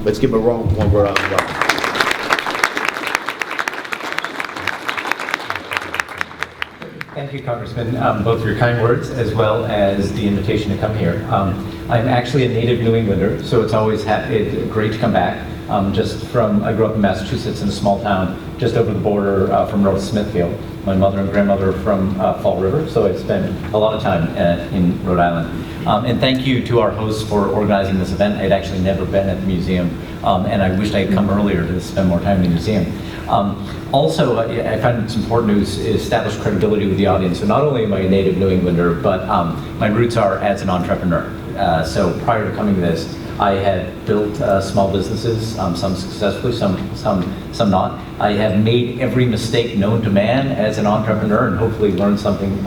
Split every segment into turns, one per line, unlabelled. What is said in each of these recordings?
Let's give him a warm Rhode Island welcome.
Thank you, Congressman, both for your kind words as well as the invitation to come here. I'm actually a native New Englander, so it's always great to come back. I grew up in Massachusetts in a small town just over the border from North Smithfield. My mother and grandmother from Fall River, so I spent a lot of time in Rhode Island. And thank you to our hosts for organizing this event. I'd actually never been at the museum, and I wished I had come earlier to spend more time in the museum. Also, I find it's important to establish credibility with the audience. So not only am I a native New Englander, but my roots are as an entrepreneur. So prior to coming to this, I had built small businesses, some successfully, some not. I have made every mistake known to man as an entrepreneur and hopefully learned something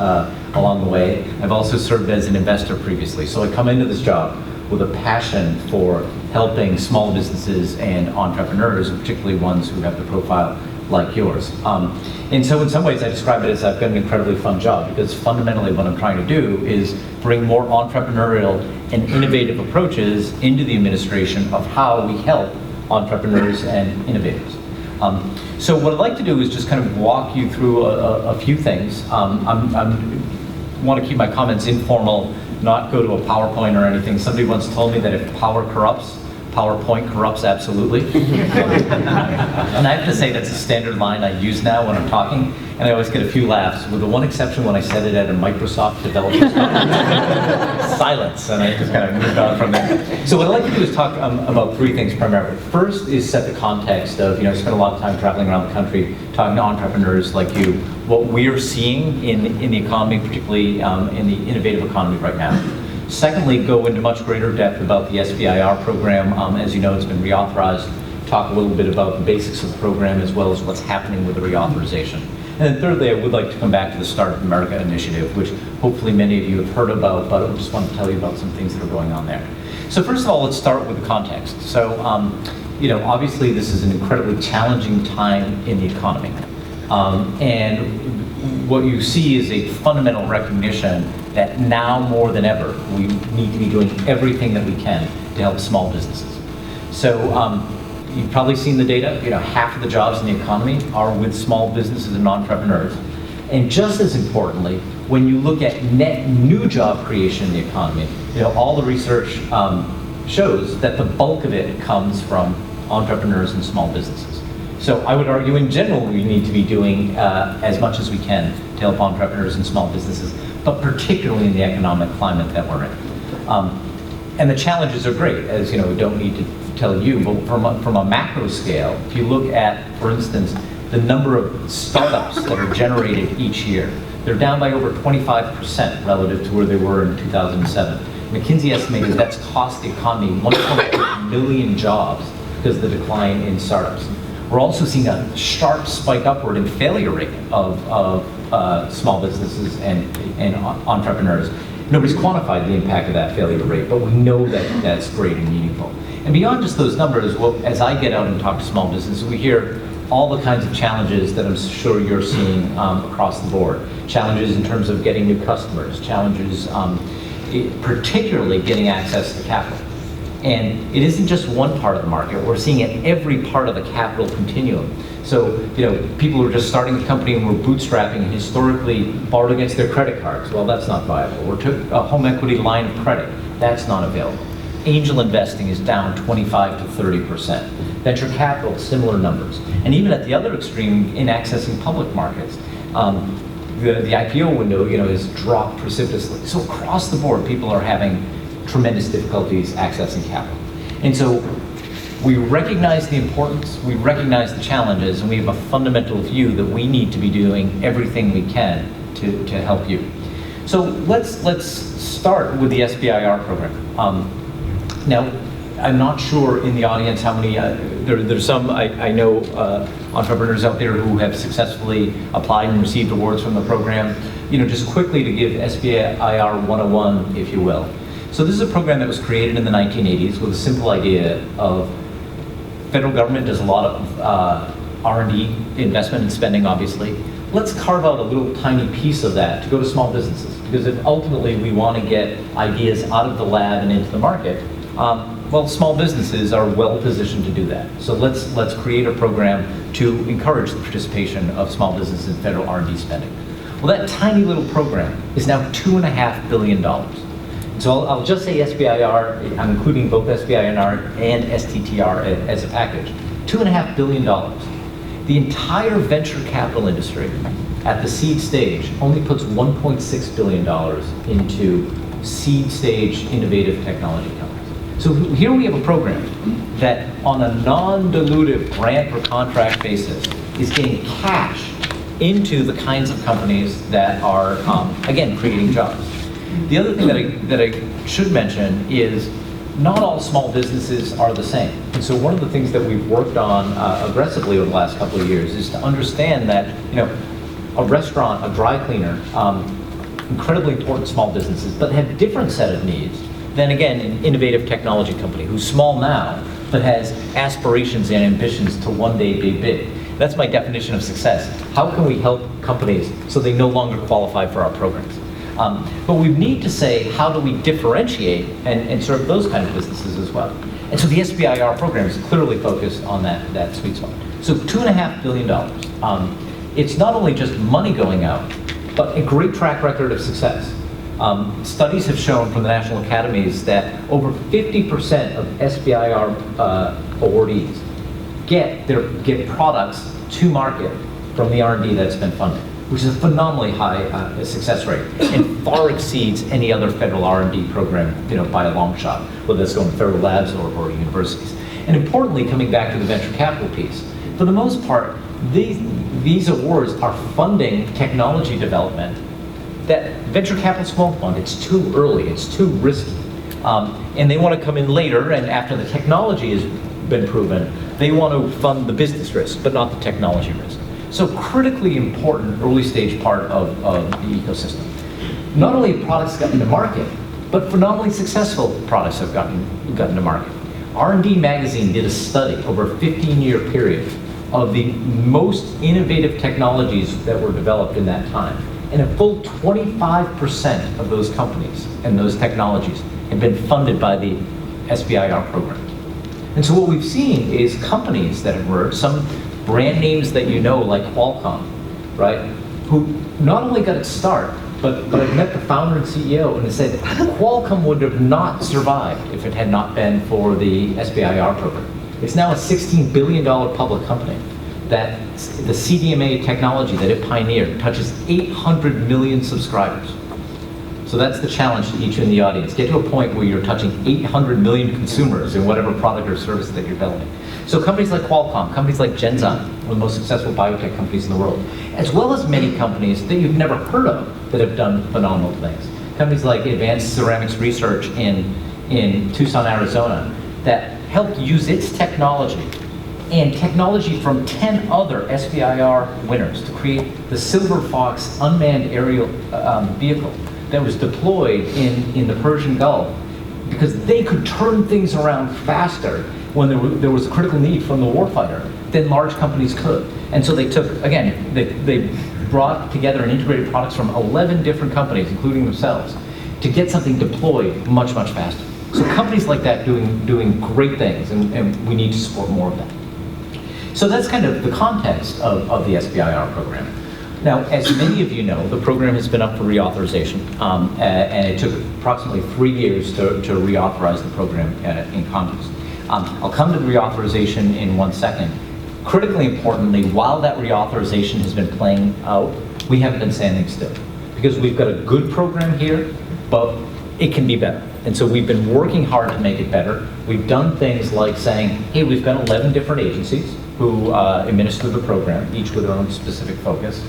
along the way. I've also served as an investor previously. So I come into this job with a passion for helping small businesses and entrepreneurs, and particularly ones who have the profile like yours. And so in some ways I describe it as I've got an incredibly fun job, because fundamentally what I'm trying to do is bring more entrepreneurial and innovative approaches into the administration of how we help entrepreneurs and innovators. So what I'd like to do is just kind of walk you through a few things. I want to keep my comments informal, not go to a PowerPoint or anything. Somebody once told me that if power corrupts, PowerPoint corrupts absolutely. And I have to say that's a standard line I use now when I'm talking, and I always get a few laughs, with the one exception when I said it at a Microsoft developer's conference. Silence, and I just kind of moved on from there. So what I'd like to do is talk about three things primarily. First is set the context of, I spent a lot of time traveling around the country talking to entrepreneurs like you, what we're seeing in the economy, particularly in the innovative economy right now. Secondly, go into much greater depth about the SBIR program. As you know, it's been reauthorized. Talk a little bit about the basics of the program as well as what's happening with the reauthorization. And then thirdly, I would like to come back to the Startup America initiative, which hopefully many of you have heard about, but I just want to tell you about some things that are going on there. So first of all, let's start with the context. So, obviously this is an incredibly challenging time in the economy. And what you see is a fundamental recognition that now more than ever, we need to be doing everything that we can to help small businesses. So you've probably seen the data, half of the jobs in the economy are with small businesses and entrepreneurs. And just as importantly, when you look at net new job creation in the economy, all the research shows that the bulk of it comes from entrepreneurs and small businesses. So I would argue in general we need to be doing as much as we can to help entrepreneurs and small businesses, but particularly in the economic climate that we're in. And the challenges are great, as we don't need to tell you, but from a macro scale, if you look at, for instance, the number of startups that are generated each year, they're down by over 25% relative to where they were in 2007. McKinsey estimated that's cost the economy 1.8 million jobs because of the decline in startups. We're also seeing a sharp spike upward in failure rate of small businesses and entrepreneurs. Nobody's quantified the impact of that failure rate, but we know that that's great and meaningful. And beyond just those numbers, as I get out and talk to small businesses, we hear all the kinds of challenges that I'm sure you're seeing across the board. Challenges in terms of getting new customers, challenges particularly getting access to capital. And it isn't just one part of the market, we're seeing it in every part of the capital continuum. So, people who are just starting a company and were bootstrapping and historically borrowed against their credit cards, well, that's not viable. Or took a home equity line of credit, that's not available. Angel investing is down 25 to 30%. Venture capital, similar numbers. And even at the other extreme, in accessing public markets, the IPO window, has dropped precipitously. So across the board, people are having tremendous difficulties accessing capital. And so we recognize the importance, we recognize the challenges, and we have a fundamental view that we need to be doing everything we can to help you. So let's start with the SBIR program. Now, I'm not sure in the audience how many, there's some, I know entrepreneurs out there who have successfully applied and received awards from the program. Just quickly to give SBIR 101, if you will. So this is a program that was created in the 1980s with a simple idea of federal government does a lot of R&D investment and spending, obviously. Let's carve out a little tiny piece of that to go to small businesses, because if ultimately we want to get ideas out of the lab and into the market, well, small businesses are well positioned to do that. So let's create a program to encourage the participation of small businesses in federal R&D spending. Well, that tiny little program is now $2.5 billion. So I'll just say SBIR, I'm including both SBIR and STTR as a package, $2.5 billion. The entire venture capital industry at the seed stage only puts $1.6 billion into seed stage innovative technology companies. So here we have a program that on a non-dilutive grant or contract basis is getting cash into the kinds of companies that are, again, creating jobs. The other thing that I should mention is not all small businesses are the same. And so one of the things that we've worked on aggressively over the last couple of years is to understand that, a restaurant, a dry cleaner, incredibly important small businesses, but have a different set of needs than, again, an innovative technology company who's small now, but has aspirations and ambitions to one day be big. That's my definition of success. How can we help companies so they no longer qualify for our programs? But we need to say, how do we differentiate and serve those kind of businesses as well? And so the SBIR program is clearly focused on that sweet spot. So $2.5 billion. It's not only just money going out, but a great track record of success. Studies have shown from the national academies that over 50% of SBIR awardees get products to market from the R&D that's been funded, which is a phenomenally high success rate and far exceeds any other federal R&D program, by a long shot, whether it's going to federal labs or universities. And importantly, coming back to the venture capital piece, for the most part, these awards are funding technology development that venture capital small fund, it's too early, it's too risky. And they want to come in later, and after the technology has been proven, they want to fund the business risk, but not the technology risk. So critically important early stage part of the ecosystem. Not only have products gotten to market, but phenomenally successful products have gotten to market. R&D Magazine did a study over a 15-year period of the most innovative technologies that were developed in that time. And a full 25% of those companies and those technologies have been funded by the SBIR program. And so what we've seen is companies that have emerged, some brand names that like Qualcomm, right? Who not only got its start, but I've met the founder and CEO and they said Qualcomm would have not survived if it had not been for the SBIR program. It's now a $16 billion public company that the CDMA technology that it pioneered touches 800 million subscribers. So that's the challenge to each in the audience. Get to a point where you're touching 800 million consumers in whatever product or service that you're developing. So companies like Qualcomm, companies like Genzyme, one of the most successful biotech companies in the world, as well as many companies that you've never heard of that have done phenomenal things. Companies like Advanced Ceramics Research in Tucson, Arizona, that helped use its technology and technology from 10 other SBIR winners to create the Silver Fox unmanned aerial vehicle that was deployed in the Persian Gulf because they could turn things around faster when there was a critical need from the warfighter than large companies could. And so they took, again, they brought together and integrated products from 11 different companies, including themselves, to get something deployed much, much faster. So companies like that doing great things, and we need to support more of that. So that's kind of the context of the SBIR program. Now, as many of you know, the program has been up for reauthorization, and it took approximately 3 years to reauthorize the program in Congress. I'll come to the reauthorization in 1 second. Critically importantly, while that reauthorization has been playing out, we haven't been standing still because we've got a good program here, but it can be better. And so we've been working hard to make it better. We've done things like saying, hey, we've got 11 different agencies who administer the program, each with their own specific focus.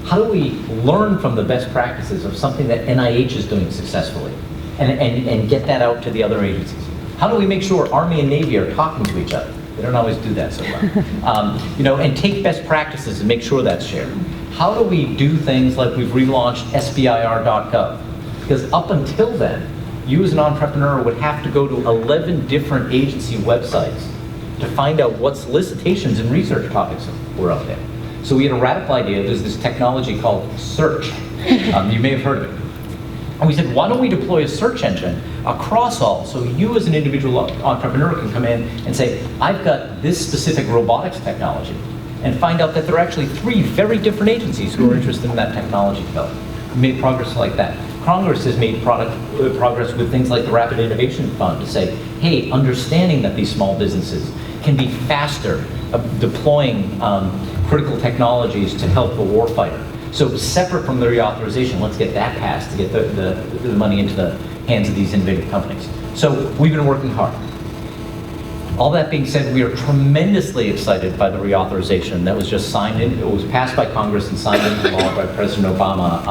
How do we learn from the best practices of something that NIH is doing successfully and get that out to the other agencies? How do we make sure Army and Navy are talking to each other? They don't always do that so well. And take best practices and make sure that's shared. How do we do things like we've relaunched SBIR.gov? Because up until then, you as an entrepreneur would have to go to 11 different agency websites to find out what solicitations and research topics were up there. So we had a radical idea. There's this technology called search. You may have heard of it. And we said, why don't we deploy a search engine across all. So you as an individual entrepreneur can come in and say, I've got this specific robotics technology, and find out that there are actually 3 very different agencies who are interested in that technology development. We made progress like that. Congress has made progress with things like the Rapid Innovation Fund to say, hey, understanding that these small businesses can be faster deploying critical technologies to help the warfighter. So separate from the reauthorization, let's get that passed to get the money into the hands of these innovative companies. So we've been working hard. All that being said, we are tremendously excited by the reauthorization that was just signed in. It was passed by Congress and signed into law by President Obama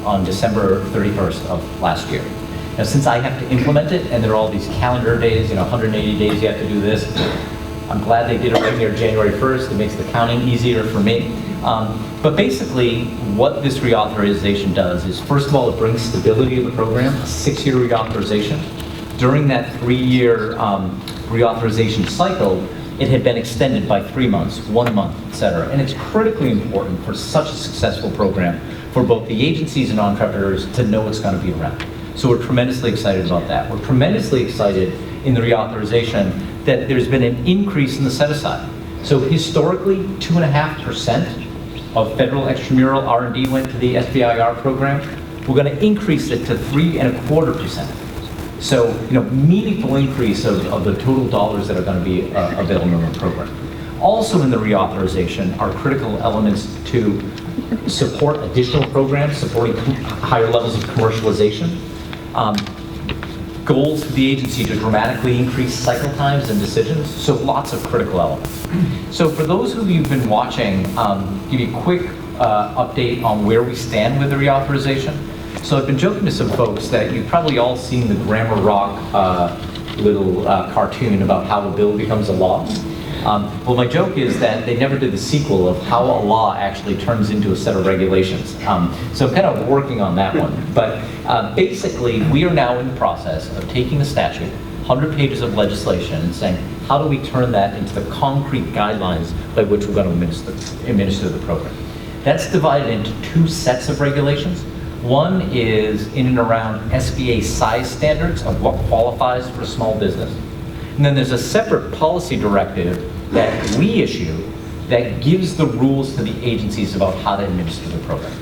on December 31st of last year. Now, since I have to implement it, and there are all these calendar days, 180 days you have to do this, I'm glad they did it right near January 1st. It makes the counting easier for me. But basically, what this reauthorization does is, first of all, it brings stability to the program, a 6-year reauthorization. During that 3-year reauthorization cycle, it had been extended by 3 months, 1 month, et cetera. And it's critically important for such a successful program for both the agencies and entrepreneurs to know it's going to be around. So we're tremendously excited about that. We're tremendously excited in the reauthorization that there's been an increase in the set-aside. So historically, 2.5% of federal extramural R&D went to the SBIR program. We're going to increase it to 3.25%. So, meaningful increase of the total dollars that are going to be available in the program. Also in the reauthorization are critical elements to support additional programs, supporting higher levels of commercialization, goals for the agency to dramatically increase cycle times and decisions, so lots of critical elements. So for those of you who've been watching, give you a quick update on where we stand with the reauthorization. So I've been joking to some folks that you've probably all seen the Grammar Rock little cartoon about how a bill becomes a law. Well, my joke is that they never did the sequel of how a law actually turns into a set of regulations. So I'm kind of working on that one. But basically, we are now in the process of taking the statute, 100 pages of legislation, and saying, how do we turn that into the concrete guidelines by which we're going to administer the program? That's divided into 2 sets of regulations. One is in and around SBA size standards of what qualifies for a small business. And then there's a separate policy directive that we issue that gives the rules to the agencies about how to administer the program.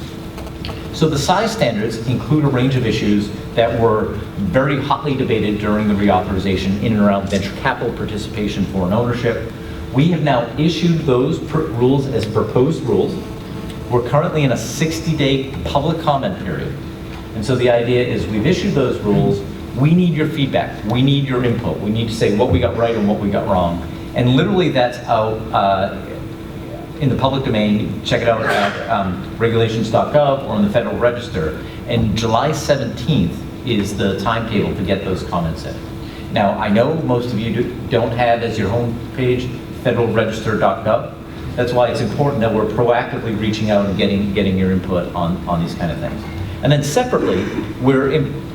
So the size standards include a range of issues that were very hotly debated during the reauthorization in and around venture capital participation, foreign ownership. We have now issued those rules as proposed rules. We're currently in a 60-day public comment period. And so the idea is we've issued those rules. We need your feedback. We need your input. We need to say what we got right and what we got wrong. And literally that's out in the public domain. Check it out at regulations.gov or on the Federal Register. And July 17th is the timetable to get those comments in. Now, I know most of you don't have as your home page federalregister.gov. That's why it's important that we're proactively reaching out and getting your input on these kind of things. And then separately,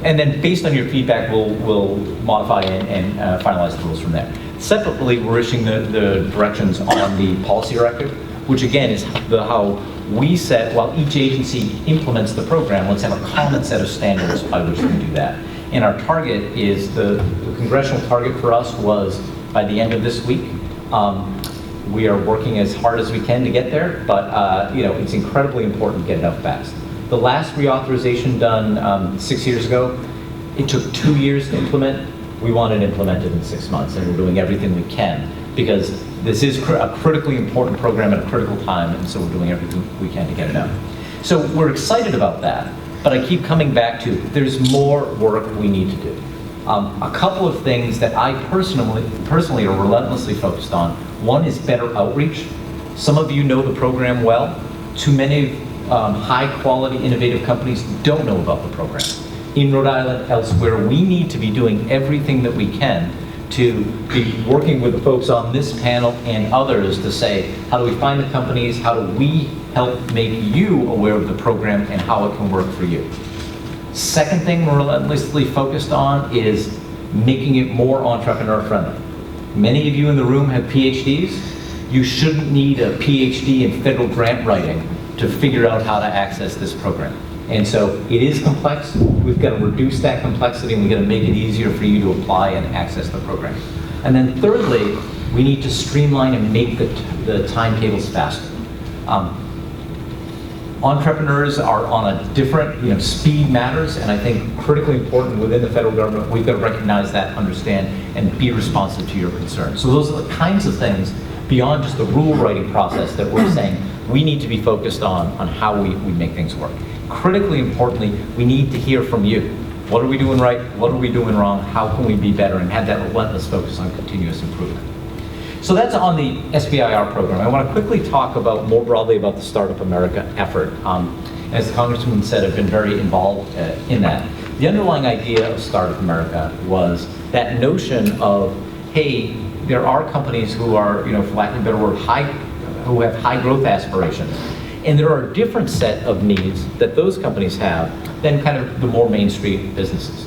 and then based on your feedback, we'll modify and finalize the rules from there. Separately, we're issuing the directions on the policy directive, which again is how we set, while each agency implements the program, let's have a common set of standards by which we do that. And our target is, the congressional target for us was by the end of this week. We are working as hard as we can to get there, but it's incredibly important to get it out fast. The last reauthorization done 6 years ago, it took 2 years to implement. We want it implemented in 6 months, and we're doing everything we can because this is a critically important program at a critical time, and so we're doing everything we can to get it out. So we're excited about that, but I keep coming back to there's more work we need to do. A couple of things that I personally are relentlessly focused on. One is better outreach. Some of you know the program well. Too many high-quality, innovative companies don't know about the program. In Rhode Island, elsewhere, we need to be doing everything that we can to be working with the folks on this panel and others to say, how do we find the companies? How do we help make you aware of the program and how it can work for you? Second thing we're relentlessly focused on is making it more entrepreneur-friendly. Many of you in the room have PhDs. You shouldn't need a PhD in federal grant writing to figure out how to access this program. And so it is complex. We've got to reduce that complexity, and we've got to make it easier for you to apply and access the program. And then thirdly, we need to streamline and make the timetables faster. Entrepreneurs are on a different, speed matters, and I think critically important within the federal government, we've got to recognize that, understand, and be responsive to your concerns. So those are the kinds of things beyond just the rule writing process that we're saying we need to be focused on how we make things work. Critically importantly, we need to hear from you. What are we doing right? What are we doing wrong? How can we be better? And have that relentless focus on continuous improvement. So that's on the SBIR program. I want to quickly talk more broadly about the Startup America effort. As the Congressman said, I've been very involved in that. The underlying idea of Startup America was that notion of, hey, there are companies who are, for lack of a better word, who have high growth aspirations. And there are a different set of needs that those companies have than kind of the more Main Street businesses.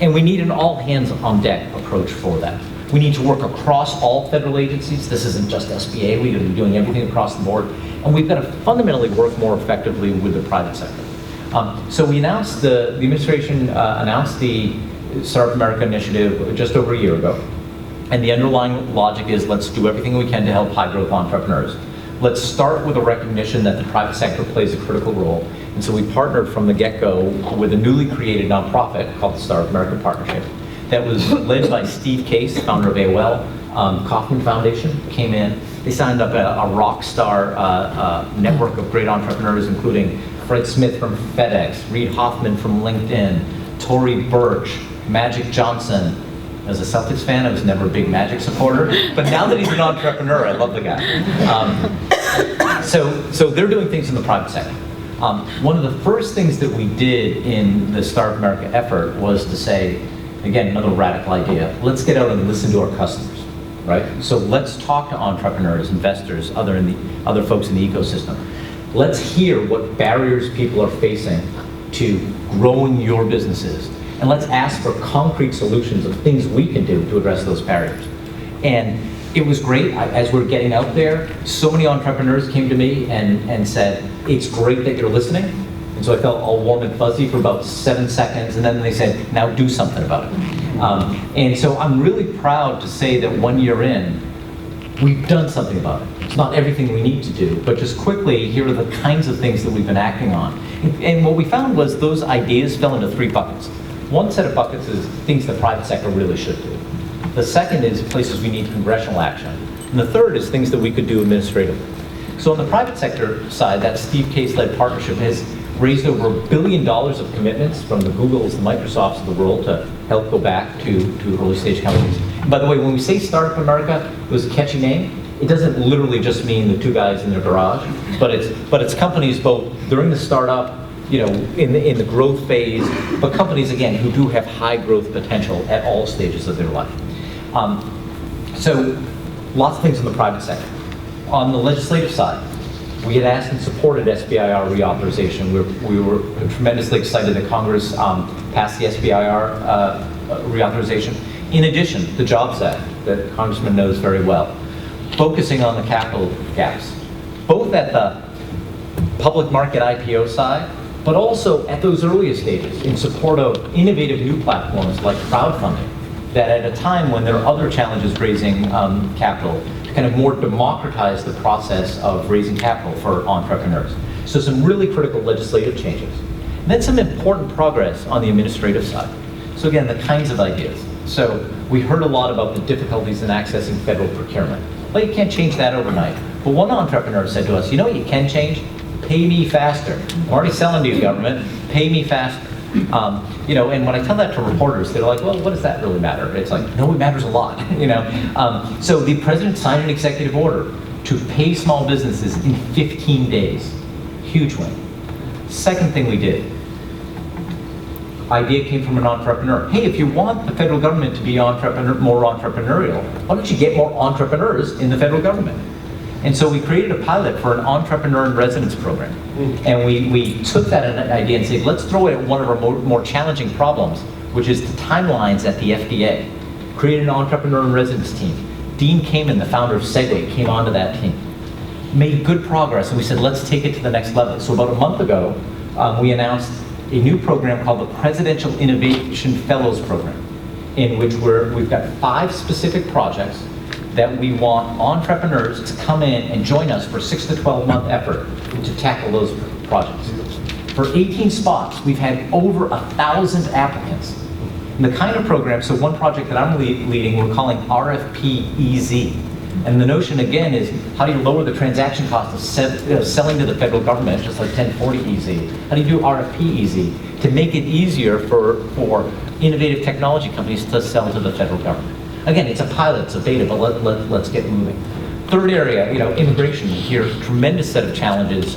And we need an all hands on deck approach for that. We need to work across all federal agencies. This isn't just SBA, we're going to be doing everything across the board. And we've got to fundamentally work more effectively with the private sector. So we announced, the administration announced the Startup America initiative just over a year ago. And the underlying logic is, let's do everything we can to help high growth entrepreneurs. Let's start with a recognition that the private sector plays a critical role. And so we partnered from the get-go with a newly created nonprofit called the Startup America Partnership that was led by Steve Case, founder of AOL. Kauffman Foundation came in. They signed up a rock star network of great entrepreneurs, including Fred Smith from FedEx, Reid Hoffman from LinkedIn, Tory Burch, Magic Johnson. As a Celtics fan, I was never a big Magic supporter, but now that he's an entrepreneur, I love the guy. So they're doing things in the private sector. One of the first things that we did in the Startup America effort was to say, again, another radical idea, let's get out and listen to our customers, right? So let's talk to entrepreneurs, investors, other folks in the ecosystem. Let's hear what barriers people are facing to growing your businesses. And let's ask for concrete solutions of things we can do to address those barriers. And it was great. As we're getting out there, so many entrepreneurs came to me and said, it's great that you're listening. And so I felt all warm and fuzzy for about 7 seconds, and then they said, now do something about it. And so I'm really proud to say that 1 year in, we've done something about it. It's not everything we need to do, but just quickly, here are the kinds of things that we've been acting on. And what we found was those ideas fell into 3 buckets. One set of buckets is things the private sector really should do. The second is places we need congressional action. And the third is things that we could do administratively. So on the private sector side, that Steve Case-led partnership has raised over $1 billion of commitments from the Googles, the Microsofts of the world to help go back to early stage companies. And by the way, when we say Startup America, it was a catchy name. It doesn't literally just mean the 2 guys in their garage, but it's companies both during the startup, in the growth phase, but companies, again, who do have high growth potential at all stages of their life. So lots of things in the private sector. On the legislative side, we had asked and supported SBIR reauthorization. We were tremendously excited that Congress passed the SBIR reauthorization. In addition, the Jobs Act that the Congressman knows very well, focusing on the capital gaps, both at the public market IPO side, but also at those earliest stages in support of innovative new platforms like crowdfunding, that at a time when there are other challenges raising capital, to kind of more democratize the process of raising capital for entrepreneurs. So some really critical legislative changes. And then some important progress on the administrative side. So again, the kinds of ideas. So we heard a lot about the difficulties in accessing federal procurement. Well, you can't change that overnight. But one entrepreneur said to us, you know what you can change? Pay me faster. I'm already selling to you, government. Pay me faster. And when I tell that to reporters, they're like, well, what does that really matter? It's like, no, it matters a lot. So the president signed an executive order to pay small businesses in 15 days. Huge win. Second thing we did, idea came from an entrepreneur. Hey, if you want the federal government to be more entrepreneurial, why don't you get more entrepreneurs in the federal government? And so we created a pilot for an entrepreneur in residence program. And we took that idea and said, let's throw it at one of our more challenging problems, which is the timelines at the FDA. Created an entrepreneur in residence team. Dean Kamen, the founder of Segway, came onto that team. Made good progress, and we said, let's take it to the next level. So about a month ago, we announced a new program called the Presidential Innovation Fellows Program, in which we've got 5 specific projects that we want entrepreneurs to come in and join us for 6 to 12-month effort to tackle those projects. For 18 spots, we've had over 1,000 applicants. And the kind of program, so one project that I'm leading, we're calling RFP Easy. And the notion, again, is how do you lower the transaction cost of selling to the federal government, just like 1040 Easy? How do you do RFP Easy to make it easier for innovative technology companies to sell to the federal government? Again, it's a pilot, it's a beta, but let's get moving. Third area, immigration. Here, tremendous set of challenges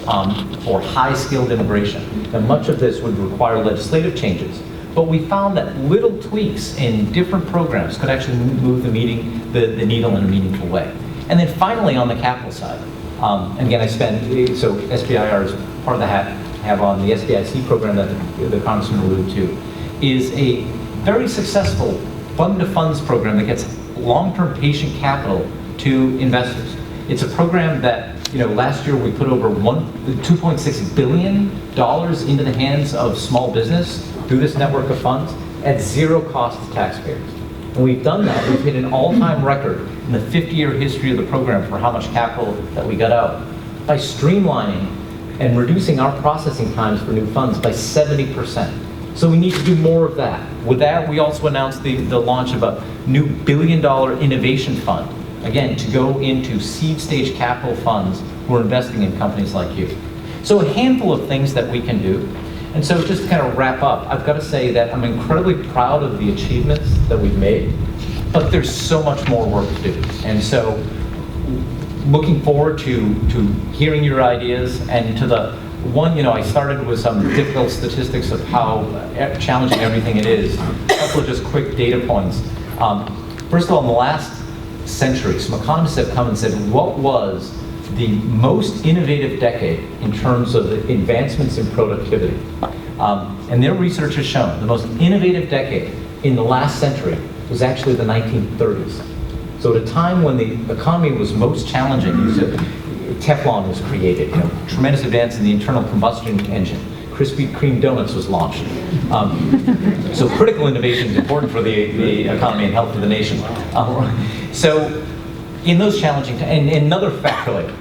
for high-skilled immigration. Now, much of this would require legislative changes, but we found that little tweaks in different programs could actually move the needle in a meaningful way. And then finally, on the capital side, again, so SBIR is part of the have on the SBIC program that the Congressman alluded to, is a very successful fund-to-funds program that gets long-term patient capital to investors. It's a program that, last year we put over $2.6 billion into the hands of small business through this network of funds at zero cost to taxpayers. And we've done that. We've hit an all-time record in the 50-year history of the program for how much capital that we got out by streamlining and reducing our processing times for new funds by 70%. So we need to do more of that. With that, we also announced the launch of a new $1 billion innovation fund, again, to go into seed stage capital funds who are investing in companies like you. So a handful of things that we can do. And so just to kind of wrap up, I've got to say that I'm incredibly proud of the achievements that we've made, but there's so much more work to do. And so looking forward to hearing your ideas, and to the one, I started with some difficult statistics of how challenging everything it is. A couple of just quick data points. First of all, in the last century, some economists have come and said, what was the most innovative decade in terms of the advancements in productivity? And their research has shown the most innovative decade in the last century was actually the 1930s. So at a time when the economy was most challenging, Teflon was created, tremendous advance in the internal combustion engine. Krispy Kreme donuts was launched. So critical innovation is important for the economy and health of the nation. So in those challenging times, and another factoid,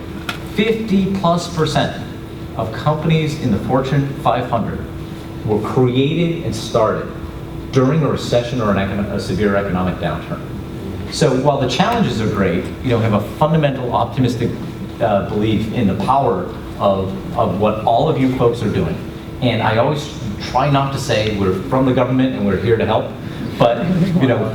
50+% of companies in the Fortune 500 were created and started during a recession or a severe economic downturn. So while the challenges are great, have a fundamental optimistic belief in the power of what all of you folks are doing. And I always try not to say we're from the government and we're here to help, but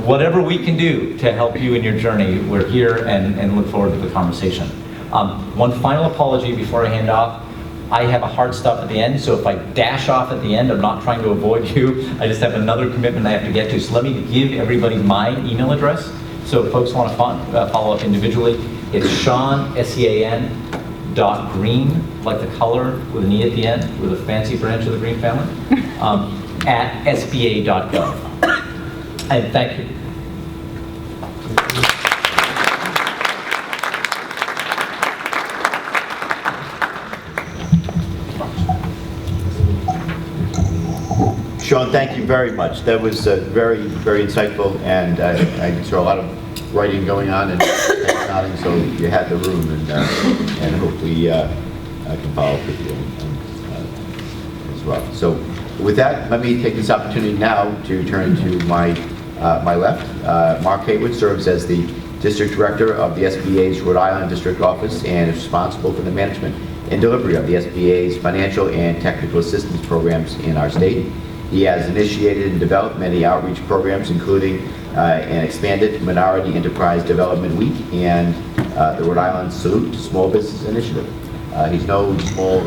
whatever we can do to help you in your journey, we're here and look forward to the conversation. One final apology before I hand off. I have a hard stop at the end, so if I dash off at the end, I'm not trying to avoid you. I just have another commitment I have to get to. So let me give everybody my email address. So if folks want to follow up individually, it's Sean, S-E-A-N, .Greene, like the color with an E at the end, with a fancy branch of the Green family, at SBA.gov. And thank you.
Sean, thank you very much. That was very, very insightful, and I saw a lot of writing going on and nodding, so you had the room, and hopefully I can follow up with you as well. So with that, let me take this opportunity now to turn to my left. Mark Haywood serves as the District Director of the SBA's Rhode Island District Office and is responsible for the management and delivery of the SBA's financial and technical assistance programs in our state. He has initiated and developed many outreach programs, including an expanded Minority Enterprise Development Week and the Rhode Island Salute to Small Business Initiative. He's no small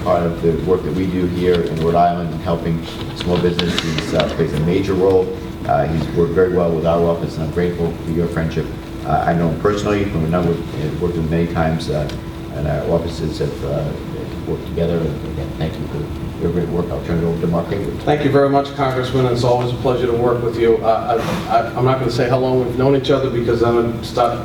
part of the work that we do here in Rhode Island in helping small business. He plays a major role. He's worked very well with our office, and I'm grateful for your friendship. I know him personally from a number of, worked with him many times, and our offices have worked together. And again, thank you for your great work. I'll turn it over to Mark Haywood.
Thank you very much, Congressman. It's always a pleasure to work with you. I'm not going to say how long we've known each other, because I'm going to start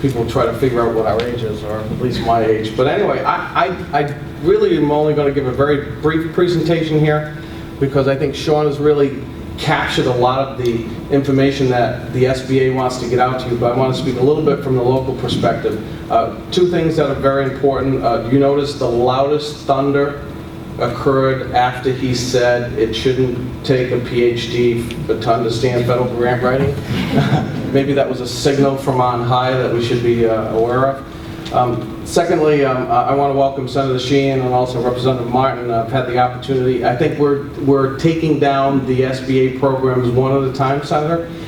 people try to figure out what our age is, or at least my age. But anyway, I really am only going to give a very brief presentation here, because I think Sean has really captured a lot of the information that the SBA wants to get out to you, but I want to speak a little bit from the local perspective. Two things that are very important. You notice the loudest thunder occurred after he said it shouldn't take a PhD but to understand federal grant writing. Maybe that was a signal from on high that we should be aware of. Secondly, I want to welcome Senator Sheehan and also Representative Martin. I've had the opportunity. I think we're taking down the SBA programs one at a time, Senator.